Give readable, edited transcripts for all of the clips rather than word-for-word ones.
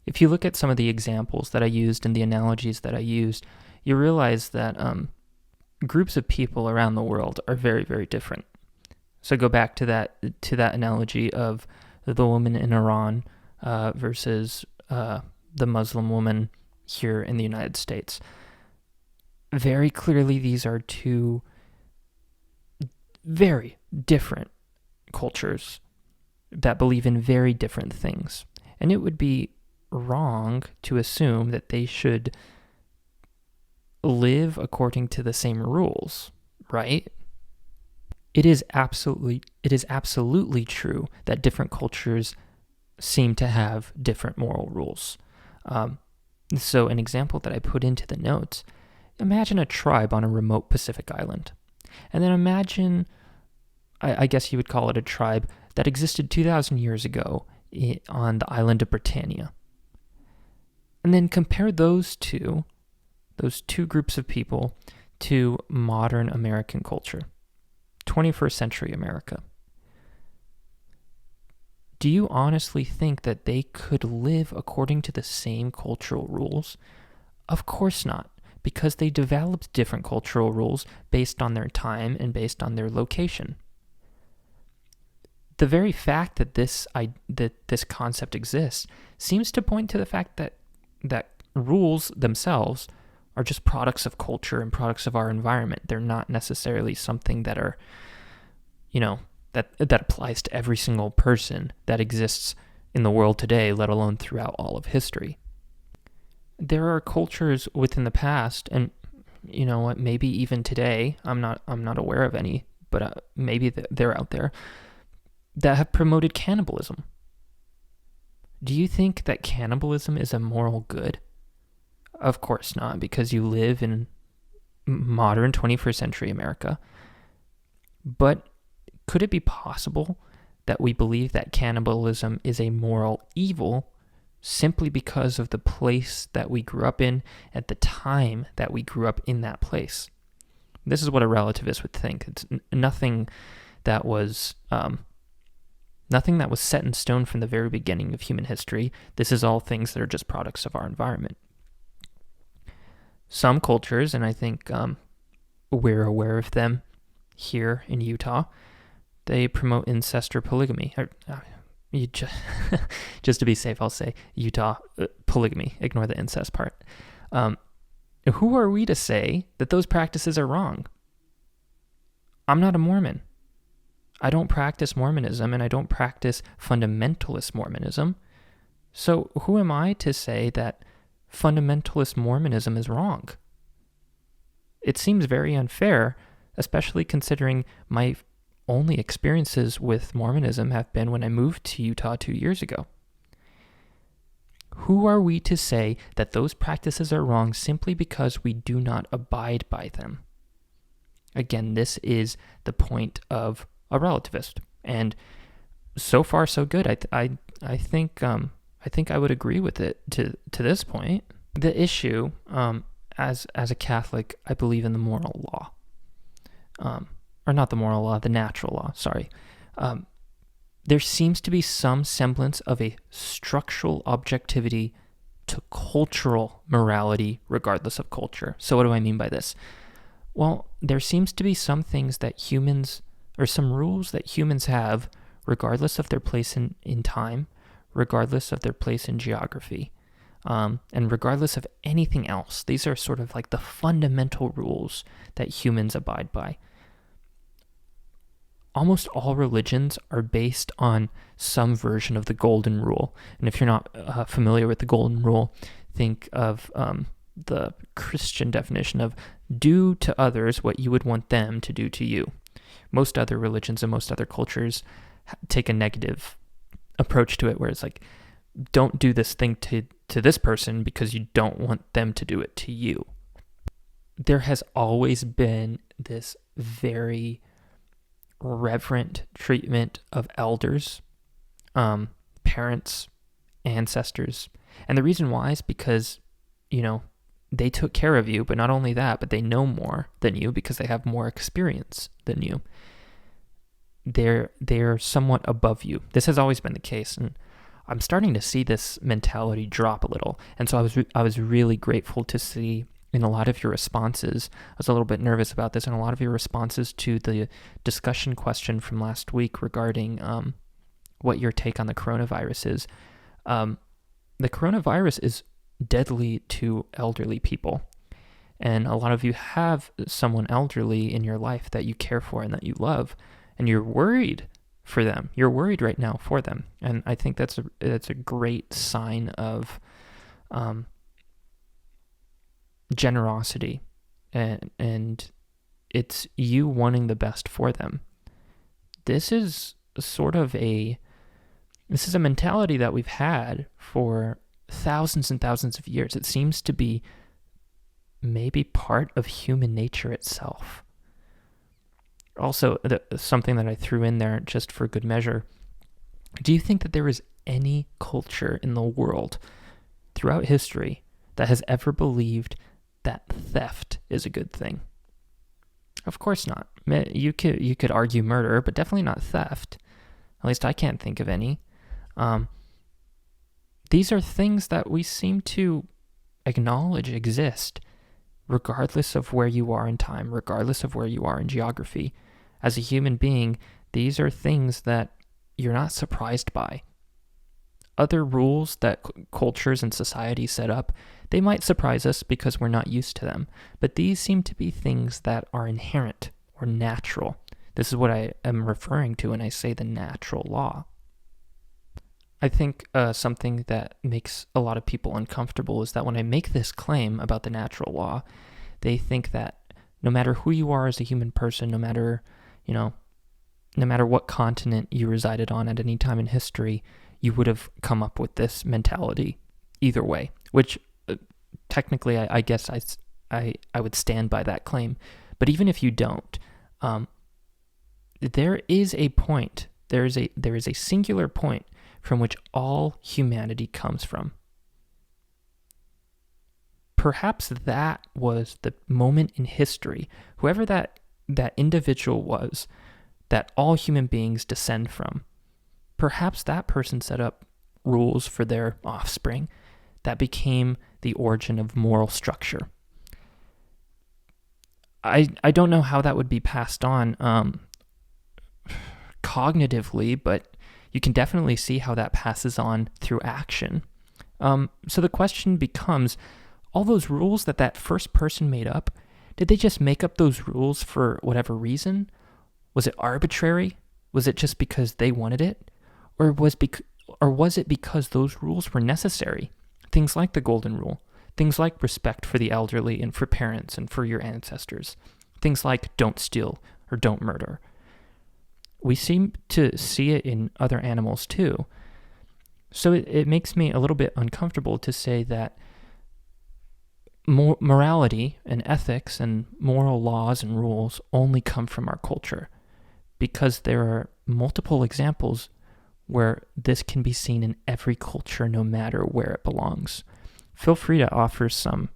If you look at some of the examples that I used and the analogies that I used, you realize that groups of people around the world are very, very different. So go back to that analogy of the woman in Iran versus the Muslim woman here in the United States. Very clearly, these are two very different cultures that believe in very different things. And it would be wrong to assume that they should live according to the same rules, right? It is absolutely true that different cultures seem to have different moral rules. So an example that I put into the notes, imagine a tribe on a remote Pacific island. And then imagine, I guess you would call it a tribe that existed 2,000 years ago on the island of Britannia. And then compare those two groups of people to modern American culture, 21st century America. Do you honestly think that they could live according to the same cultural rules? Of course not, because they developed different cultural rules based on their time and based on their location. The very fact that this concept exists seems to point to the fact that rules themselves are just products of culture and products of our environment. They're not necessarily something that are, that applies to every single person that exists in the world today, let alone throughout all of history. There are cultures within the past, and you know what, maybe even today, I'm not aware of any, but maybe they're out there, that have promoted cannibalism. Do you think that cannibalism is a moral good? Of course not, because you live in modern 21st century America. But could it be possible that we believe that cannibalism is a moral evil simply because of the place that we grew up in at the time that we grew up in that place? This is what a relativist would think. It's nothing that was set in stone from the very beginning of human history. This is all things that are just products of our environment. Some cultures, and I think we're aware of them here in Utah, they promote incest or polygamy. Just to be safe, I'll say Utah polygamy. Ignore the incest part. Who are we to say that those practices are wrong? I'm not a Mormon. I don't practice Mormonism, and I don't practice fundamentalist Mormonism. So who am I to say that fundamentalist Mormonism is wrong? It seems very unfair, especially considering my only experiences with Mormonism have been when I moved to Utah 2 years ago. Who are we to say that those practices are wrong simply because we do not abide by them? Again, this is the point of a relativist, and so far so good. I think I would agree with it to this point. The issue, as a Catholic, I believe in the moral law, or not the moral law, the natural law. Sorry. There seems to be some semblance of a structural objectivity to cultural morality, regardless of culture. So what do I mean by this? Well, there seems to be some things that humans, or some rules that humans have, regardless of their place in time, regardless of their place in geography, and regardless of anything else. These are sort of like the fundamental rules that humans abide by. Almost all religions are based on some version of the golden rule. And if you're not familiar with the golden rule, think of the Christian definition of do to others what you would want them to do to you. Most other religions and most other cultures take a negative approach to it, where it's like, don't do this thing to this person because you don't want them to do it to you. There has always been this very reverent treatment of elders, parents, ancestors. And the reason why is because, they took care of you, but not only that, but they know more than you because they have more experience than you. They're somewhat above you. This has always been the case, and I'm starting to see this mentality drop a little. And so I was really grateful to see in a lot of your responses. I was a little bit nervous about this, in a lot of your responses to the discussion question from last week regarding what your take on the coronavirus is. The coronavirus is deadly to elderly people. And a lot of you have someone elderly in your life that you care for and that you love, and you're worried for them. You're worried right now for them. And I think that's a great sign of generosity, and it's you wanting the best for them. This is a mentality that we've had for thousands and thousands of years. It seems to be maybe part of human nature itself. Also, something that I threw in there just for good measure, do you think that there is any culture in the world throughout history that has ever believed that theft is a good thing? Of course not. You could argue murder, but definitely not theft. At least I can't think of any. These are things that we seem to acknowledge exist, regardless of where you are in time, regardless of where you are in geography. As a human being, these are things that you're not surprised by. Other rules that cultures and societies set up, they might surprise us because we're not used to them, but these seem to be things that are inherent or natural. This is what I am referring to when I say the natural law. I think something that makes a lot of people uncomfortable is that when I make this claim about the natural law, they think that no matter who you are as a human person, no matter what continent you resided on at any time in history, you would have come up with this mentality either way, which technically I guess I would stand by that claim. But even if you don't, there is a point, there is a singular point from which all humanity comes from. Perhaps that was the moment in history, whoever that individual was, that all human beings descend from. Perhaps that person set up rules for their offspring that became the origin of moral structure. I don't know how that would be passed on cognitively, but you can definitely see how that passes on through action. So the question becomes, all those rules that first person made up, did they just make up those rules for whatever reason? Was it arbitrary? Was it just because they wanted it? Or was it because those rules were necessary? Things like the golden rule, things like respect for the elderly and for parents and for your ancestors, things like don't steal or don't murder. We seem to see it in other animals too. So it makes me a little bit uncomfortable to say that morality and ethics and moral laws and rules only come from our culture, because there are multiple examples where this can be seen in every culture, no matter where it belongs. Feel free to offer some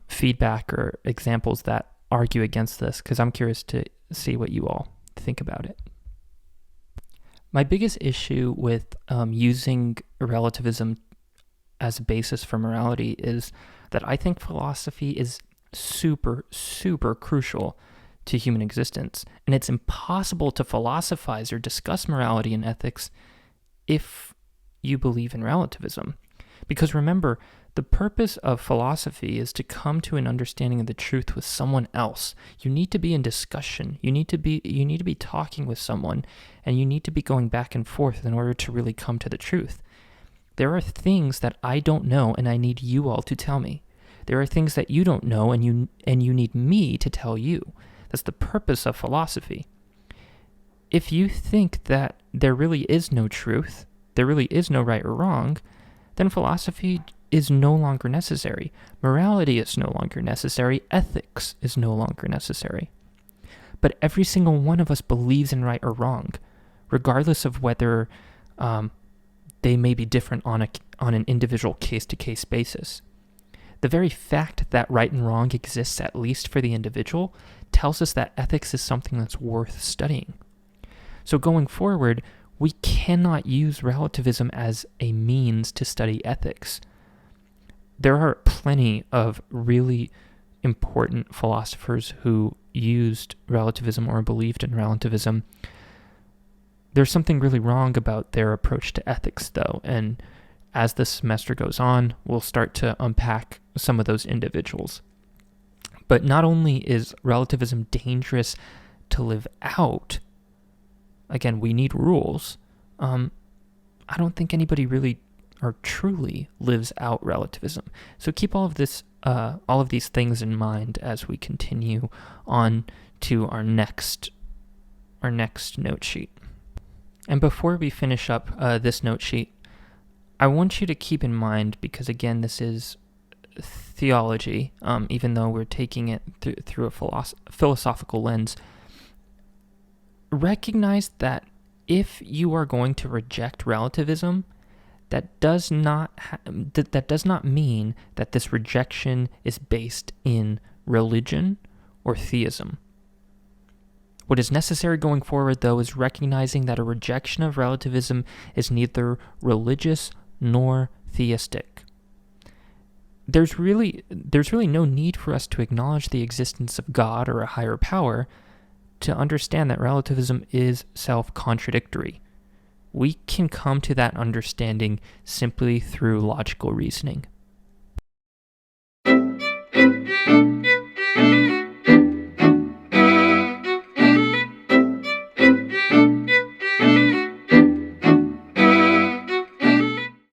feedback or examples that argue against this, because I'm curious to see what you all think about it. My biggest issue with using relativism as a basis for morality is that I think philosophy is super, super crucial to human existence, and it's impossible to philosophize or discuss morality and ethics if you believe in relativism. Because remember, the purpose of philosophy is to come to an understanding of the truth with someone else. You need to be in discussion. You need to be talking with someone, and you need to be going back and forth in order to really come to the truth. There are things that I don't know, and I need you all to tell me. There are things that you don't know, and you need me to tell you. That's the purpose of philosophy. If you think that there really is no truth, there really is no right or wrong, then philosophy is no longer necessary. Morality is no longer necessary. Ethics is no longer necessary. But every single one of us believes in right or wrong, regardless of whether they may be different on an individual case-to-case basis. The very fact that right and wrong exists, at least for the individual, tells us that ethics is something that's worth studying. So going forward, we cannot use relativism as a means to study ethics. There are plenty of really important philosophers who used relativism or believed in relativism. There's something really wrong about their approach to ethics, though, and as the semester goes on, we'll start to unpack some of those individuals. But not only is relativism dangerous to live out, again, we need rules. I don't think anybody really or truly lives out relativism. So keep all of these things in mind as we continue on to our next note sheet. And before we finish up this note sheet, I want you to keep in mind, because again, this is theology, even though we're taking it through a philosophical lens, recognize that if you are going to reject relativism, that does not mean that this rejection is based in religion or theism. What is necessary going forward, though, is recognizing that a rejection of relativism is neither religious nor theistic. There's really no need for us to acknowledge the existence of God or a higher power to understand that relativism is self-contradictory. We can come to that understanding simply through logical reasoning.